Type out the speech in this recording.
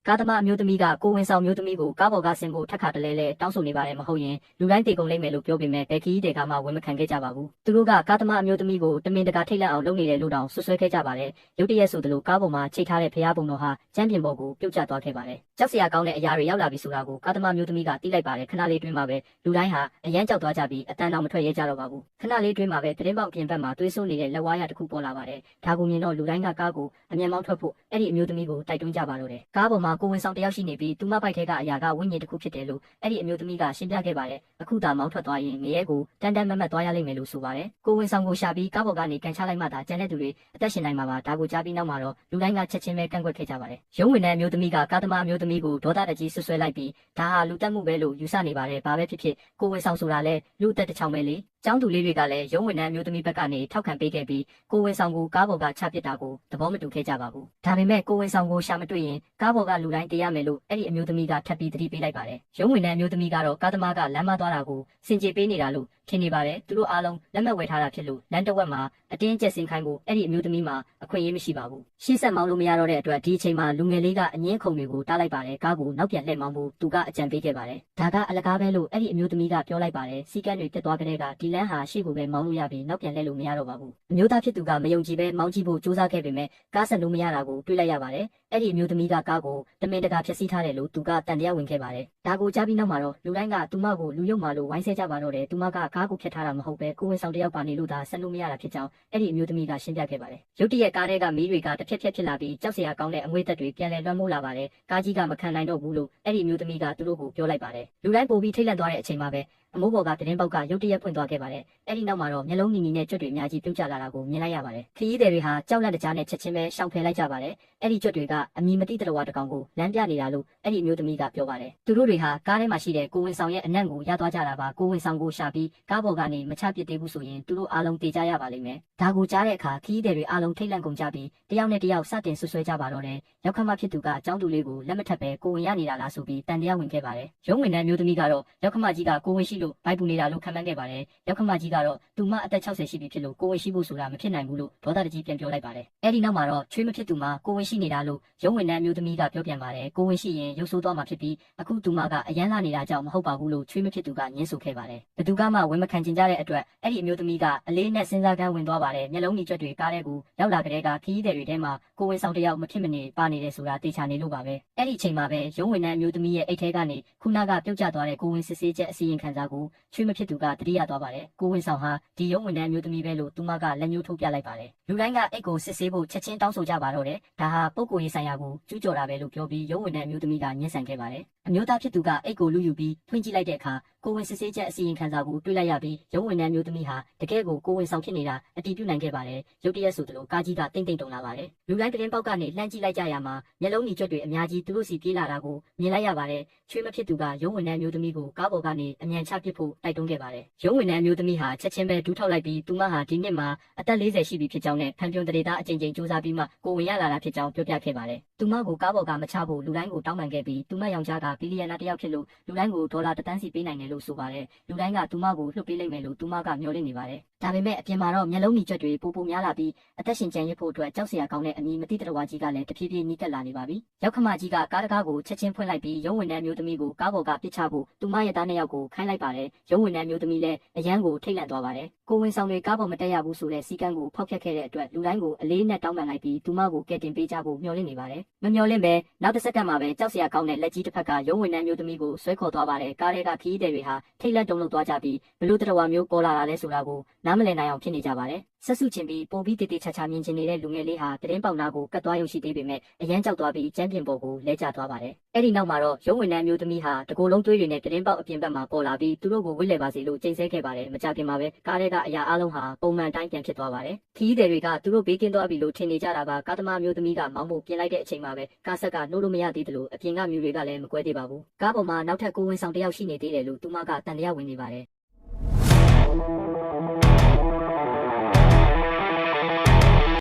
ကားသမားအမျိုးသမီးကကိုဝင်ဆောင်မျိုးသမီးကိုကားပေါ်ကဆင်းဖို့ထက်ခါတလဲလဲတောင်းဆိုနေပါတယ်မဟုတ်ရင်လူတိုင်းတေကုန်လိမ့်မယ်လို့ပြောပေမဲ့ဘယ်ခီးတွေကမှဝန်မခံခဲ့ကြပါဘူးသူတို့ကကားသမားအမျိုးသမီးကိုတမင်တကာထိတ်လန့်အောင်လုပ်နေတယ်လို့တောင်ဆွဆွဲခဲ့ကြပါတယ်ရုတ်တရက်ဆိုသလိုကားပေါ်မှာချိတ်ထားတဲ့ဖျားပုံတော်ဟာကျမ်းပြင်ပေါ်ကိုပြုတ်ကျသွားခဲ့ပါတယ်ကြောက်စရာကောင်းတဲ့အရာတွေရောက်လာပြီဆိုတာကိုကားသမားမျိုးသမီးကသိလိုက်ပါတယ်ခဏလေးတွင်းမှာပဲလူတိုင်းဟာအရန်ကြောက်သွားကြပြီးအတန်းတော်မထွက်ရဲကြတော့ပါဘူးခဏလေးတွင်းမှာပဲသတင်းပေါက်ပြင်ဘက်မှာသွေးဆိုးနေတဲ့လက်ဝါးရတစ်ခုပေါ်လာပါတယ်ဒါကိုမြင်တော့လူတိုင်းကကားကိုအမြန်မောင်းထွက်ဖို့အဲ့ဒီအမျိုးသမီးကိုတိုက်တွန်းကြပါတော့တယ်ကားပေါ်မှာကိုဝင်ဆောင်တယောက်ရှိနေပြီးသူမပိုက်ထဲကအရာကဝိညာဉ်တစ်ခုဖြစ်တယ်လို့အဲ့ဒီအမျိုးသမီးကရှင်းပြခဲ့ပါတယ်အခုသာမောင်းထွက်သွားရင်ငရဲကိုတန်တန်မတ်မတ်သွားရလိမ့်မယ်လို့ဆိုပါတယ်ကိုဝင်ဆောင်ကိုရှာပြီးကားပေါ်ကနေကန်ချလိုက်မှသာကျန်တဲ့သူတွေအသက်ရှင်နိုင်မှာပါဒါကိုကြားပြီးနောက်မှာတော့လူတိုင်းကချက်ချင်းပဲကန့်ကွက်ခဲ့ကြပါတယ်ရုံးဝင်တဲ့အမျိုးသမီးကကားသမားအမျိုးသမီးကိုဒေါသတကြီးဆွဆွဲလိုက်ပြီးဒါဟာလူတက်မှုပဲလို့ယူဆနေပါတယ်ဘာပဲဖြစ်ဖြစ်ကိုဝင်ဆောင်ဆိုတာလဲလူအသက်တစ်ချောင်းပဲလေကျောင်းသူလေးတွေကလည်းရုံးဝင်တဲ့အမျိုးသမီးဘက်ကနေထောက်ခံပေးခဲ့ပြီးကိုဝင်ဆောင်ကိုကားပေါ်ကချပစ်တာကိုသဘောမတူခဲ့ကြပါဘူးဒါပေမဲ့ကိုဝင်ဆောင်ကိုရှာမတွေ့ရင်ကားပေါ်ကလူတိုင်းတေးရမယ်လို့အဲ့ဒီအမျိုးသမီးကထပ်ပြီးသတိပေးလိုက်ပါတယ်ရုံးဝင်တဲ့အမျိုးသမီးကတော့ကားသမားကလမ်းမသွားတာကိုစင်ကြေပေးနေတာလို့ထင်နေပါတယ်သူတို့အားလုံးလက်မှတ်ဝယ်ထားတာဖြစ်လို့လမ်းတစ်ဝက်မှာအတင်းကျပ်ဆင်ခိုင်းဖို့အဲ့ဒီအမျိုးသမီးမှာအခွင့်အရေးမရှိပါဘူးရှေ့ဆက်မောင်းလို့မရတော့တဲ့အတွက်ဒီအချိန်မှာလူငယ်လေးကအငင်းခုန်တွေကိုတားလိုက်ပါတယ်ကားကိုနောက်ပြန်လှည့်မောင်းဖို့သူကအကြံပေးခဲ့ပါတယ်ဒါကအလကားပဲလို့အဲ့ဒီအမျိုးသမီးကပြောလိုက်ပါတယ်စီကန်းတွေပြတ်သွားကြတဲ့ကဒီလမ်းဟာရှေ့ကိုပဲမောင်းလို့ရပြီးနောက်ပြန်လှည့်လို့မရတော့ပါဘူးအမျိုးသားဖြစ်သူကမယုံကြည်ပဲမောင်းကြည့်ဖို့ကြိုးစားခဲ့ပေမဲ့ကားဆက်လို့မရတာကိုတွေးလိုက်ရပါတယ်အဲ့ဒီအမျိုးသမီးကကားကိုတမင်တကာဖျက်ဆီးထားတယ်လို့သူကတန်တရားဝင်ခဲ့ပါတယ်ဒါကိုကြားပြီးနောက်မှာတော့လူတိုင်းကသူမကိုလူယုံမာလို့ဝိုင်းဆဲကြပါတော့တယ်သူမကကားကိုဖျက်ထားတာမဟုတ်ပဲကိုဝင်ဆောင်တယောက်ပါနေလို့သာဆက်လို့မရတာဖြစ်ကြောင်းအဲ့ဒီအမျိုးသမီးကရှင်းပြခဲ့ပါတယ်ရုတ်တရက်ကားထဲကမီးတွေကတစ်ဖြက်ဖြက်ဖြစ်လာပြီးကြောက်စရာကောင်းတဲ့အငွေ့သက်တွေပြန်လည်လွှမ်းမိုးလာပါတယ်ကားကြီးကမခံနိုင်တော့ဘူးလို့အဲ့ဒီအမျိုးသမီးကသူတို့ကိုပြောလိုက်ပါတယ်လူတိုင်းပိုပြီးထိတ်လန့်သွားတဲ့အချိန်မှာပဲအမိုးပေါ်ကသတင်းပေါက်ကရုတ်တရက်ဖွင့်သွားခဲ့ပါတယ်အဲ့ဒီနောက်မှာတော့မျက်လုံးညီညီနဲ့ကြွက်တွေအများကြီးပြုတ်ကျလာတာကိုမြင်လိုက်ရပါတယ်ခရီးသည်တွေဟာကြောက်လန့်တကြားနဲ့ချက်ချင်းပဲရှောင်ဖယ်လိုက်ကြပါတယ်အဲ့ဒီကြွက်တွေကအမည်မသိတတော်တကောင်ကိုလမ်းပြနေတာလို့အဲ့ဒီအမျိုးသမီးကပြောပါတယ်သူတို့တွေဟာကားထဲမှာရှိတဲ့ကိုဝင်ဆောင်ရဲ့အနံ့ကိုရသွားကြတာပါကိုဝင်ဆောင်ကိုရှာပြီးကားပေါ်ကနေမချပစ်သေးဘူးဆိုရင်သူတို့အားလုံးတေကြရပါလိမ့်မယ်ဒါကိုကြားတဲ့အခါခရီးသည်တွေအားလုံးထိတ်လန့်ကုန်ကြပြီးတယောက်နဲ့တယောက်စတင်ဆွဆွဲကြပါတော့တယ်ရောက်ခမဖြစ်သူကအကြောင်းသူလေးကိုလက်မထပ်ပဲကိုဝင်ရနေတာလားဆိုပြီးတန်တရားဝင်ခဲ့ပါတယ်ရုံးဝင်တဲ့မျိုးသမီးကတော့ရောက်ခမကြီးကကိုဝင်ရှိလို့ဗိုက်ပူနေတာလို့ခံမှန်းခဲ့ပါတယ်ရောက်ခမကြီးကတော့သူမအသက်60ရှိပြီဖြစ်လို့ကိုဝင်ရှိဖို့ဆိုတာမဖြစ်နိုင်ဘူးလို့ဒေါသတကြီးပြန်ပြောလိုက်ပါတယ်အဲ့ဒီနောက်မှာတော့ချွေးမဖြစ်သူမှာကိုဝင်ရှိနေတာလို့ရုံးဝင်တဲ့မျိုးသမီးကပြောပြန်ပါတယ်ကိုဝင်ရှိရင်ရုပ်ဆိုးသွားမှာဖြစ်ပြီးအခုသူမကအရန်လာနေတာကြောင့်မဟုတ်ပါဘူးလို့ချွေးမဖြစ်သူကညှင်းဆိုခဲ့ပါတယ်ဘသူကမှဝန်မခံချင်ကြတဲ့အတွက်အဲ့ဒီအမျိုးသမီးကအလေးနဲ့စဉ်းစားကန်းဝင်သွားပါတယ်မျက်လုံးကြီးကြွက်တွေကားတဲ့ကိုရောက်လာကြတဲ့ကခီးတဲ့တွေထဲမှာကိုဝင်ဆောင်တယောက်မဖြစ်မနေပါနေတယ်ဆိုတာသိချနေလို့ပါပဲအဲ့ဒီအချိန်မှာပဲရုံးဝင်တဲ့အမျိုးသမီးရဲ့အိတ်ထဲကနေခုနကပြုတ်ကျသွားတဲ့ကိုဝင်စစ်ဆေးချက်အစီရင်ခံစာကိုချွေးမဖြစ်သူကတတိယသွားပါတယ်ကိုဝင်ဆောင်ဟာဒီရုံးဝင်တဲ့အမျိုးသမီးပဲလို့သူမကလက်ညှိုးထိုးပြလိုက်ပါတယ်လူတိုင်းကအိတ်ကိုစစ်ဆေးဖို့ချက်ချင်းတောင်းဆိုကြပါတော့တယ်ဒါဟာပုဂ္ဂိုလ်ရေးဆိုင်ရာကိုကျူးကျော်တာပဲလို့ပြောပြီးရုံးဝင်တဲ့အမျိုးသမီးကညှဉ်းဆန်ခဲ့ပါတယ်အမျိုးသားဖြစ်သူကအိတ်ကိုလူယူပြီးဖွင့်ကြည့်လိုက်တဲ့အခါကိုဝင်စစ်ဆေးချက်အစီရင်ခံစာကိုတွေ့လိုက်ရပြီးရုံးဝင်တဲ့အမျိုးသမီးဟာတကယ်ကိုဝင်ဆောင်ဖြစ်နေတာအတည်ပြုနိုင်ခဲ့ပါတယ်ရုတ်တရက်ဆိုသလိုကားကြီးကတိမ့်တိမ့်တုံလာပါတယ်လူတိုင်းသတင်းပေါက်ကနေလှမ်းကြည့်လိုက်ကြရမှာမျက်လုံးကြီးကြွက်တွေအများကြီးသူတို့စီပြေးလာတာကိုမြင်လိုက်ရပါတယ်ချွေးမဖြစ်သူကရုံးဝင်တဲ့အမျိုးသမီးကိုကားပေါ်ကနေအမြန်ချပစ်ဖို့တိုက်တွန်းခဲ့ပါတယ်ရုံးဝင်တဲ့အမျိုးသမီးဟာချက်ချင်းပဲဒူးထောက်လိုက်ပြီးသူမဟာဒီနှစ်မှာအသက်40ရှိပြီဖြစ်ကြောင်းနဲ့ဖန်ပြုံတရေသားအကြိမ်ကြိမ်စူးစမ်းပြီးမှကိုဝင်ရလာတာဖြစ်ကြောင်းပြောပြခဲ့ပါတယ်သူမကိုကားပေါ်ကမချဖို့လူတိုင်းကိုတောင်းပန်ခဲ့ပြီးသူမယောက်ျားကဘီလီယံနာတစ်ယောက်ဖြစ်လို့လူတိုင်းကိုဒေါ်လာ1 သန်းစီပေးနိုင်တယ်လို့ဆိုပါတယ်လူတိုင်းကသူမကိုလွှတ်ပေးလိမ့်မယ်လို့သူမကမျှော်လင့်နေပါတယ်ဒါပေမဲ့အပြင်မှာတော့မျက်လုံးကြီးကြွက်တွေပိုများလာပြီးအသက်ရှင်ကျန်ရစ်ဖို့အတွက်ကြောက်စရာကောင်းတဲ့အမည်မသိတတော်ကြီးကလည်းတဖြည်းဖြည်းနီးကပ်လာနေပါပြီရောက်ခမကြီးကကားတကားကိုချက်ချင်းဖွင့်လိုက်ပြီးရုံးဝင်တဲ့အမျိုးသမီးကိုကားပေါ်ကပစ်ချဖို့သူမရဲ့သားနှစ်ယောက်ကိုခိုင်းလိုက်ပါတယ်ရုံးဝင်တဲ့အမျိုးသမီးလည်းအရန်ကိုထိတ်လန့်သွားပါတယ်ကိုဝင်ဆောင်တွေကားပေါ်မတက်ရဘူးဆိုတဲ့စီကံကိုဖောက်ဖျက်ခဲ့တဲ့အတွက်လူတိုင်းကိုအလေးနဲ့တောင်းပန်လိုက်ပြီးသူမကိုကဲတင်ပေးကြဖို့မျှော်လင့်နေပါတယ်မမျှော်လင့်ပဲနောက်တစ်စက္ကန့်မှာပဲကြောက်စရာကောင်းတဲ့လက်ကြီးတစ်ဖက်ကရုံးဝင်တဲ့အမျိုးသမီးကိုဆွဲခေါ်သွားပါတယ်ကားထဲကခီးတဲ့တွေဟာထိတ်လန့်တုန်လှုပ်သွားကြပြီးဘလို့တတော်မျိုးပေါ်လာတာလဲဆိုတာကိုနားမလည်နိုင်အောင်ဖြစ်နေကြပါတယ်ဆက်စုချင်ပြီးပုံပြီးတေးတေးချာချာမြင်ချင်နေတဲ့လူငယ်လေးဟာသတင်းပေါက်နာကိုကတ်သွားရုံရှိသေးပေမဲ့အရန်ကြောက်သွားပြီးကျမ်းပြင်ပေါ်ကိုလဲကျသွားပါတယ်အဲ့ဒီနောက်မှာတော့ရုံးဝင်တဲ့အမျိုးသမီးဟာတကိုယ်လုံးသွေးတွေနဲ့သတင်းပေါက်အပြင်ဘက်မှာပေါ်လာပြီးသူတို့ကိုဝစ်လဲပါစေလို့ကြိတ်ဆဲခဲ့ပါတယ်မကြခင်မှာပဲကားထဲကအရာအလုံးဟာပုံမှန်တိုင်းပြန်ဖြစ်သွားပါတယ်ခီးသည်တွေကသူတို့ဘေးကင်းသွားပြီလို့ထင်နေကြတာပါကားသမားမျိုးသမီးကမောင်းဖို့ပြင်လိုက်တဲ့အချိန်မှာပဲကားဆက်ကနှိုးလို့မရသေးသလိုအပြင်ကမြူတွေကလည်းမကွဲသေးပါဘူးကားပေါ်မှာနောက်ထပ်ကိုဝင်ဆောင်တယောက်ရှိနေသေးတယ်လို့သူမကတန်တရားဝင်နေပါတယ်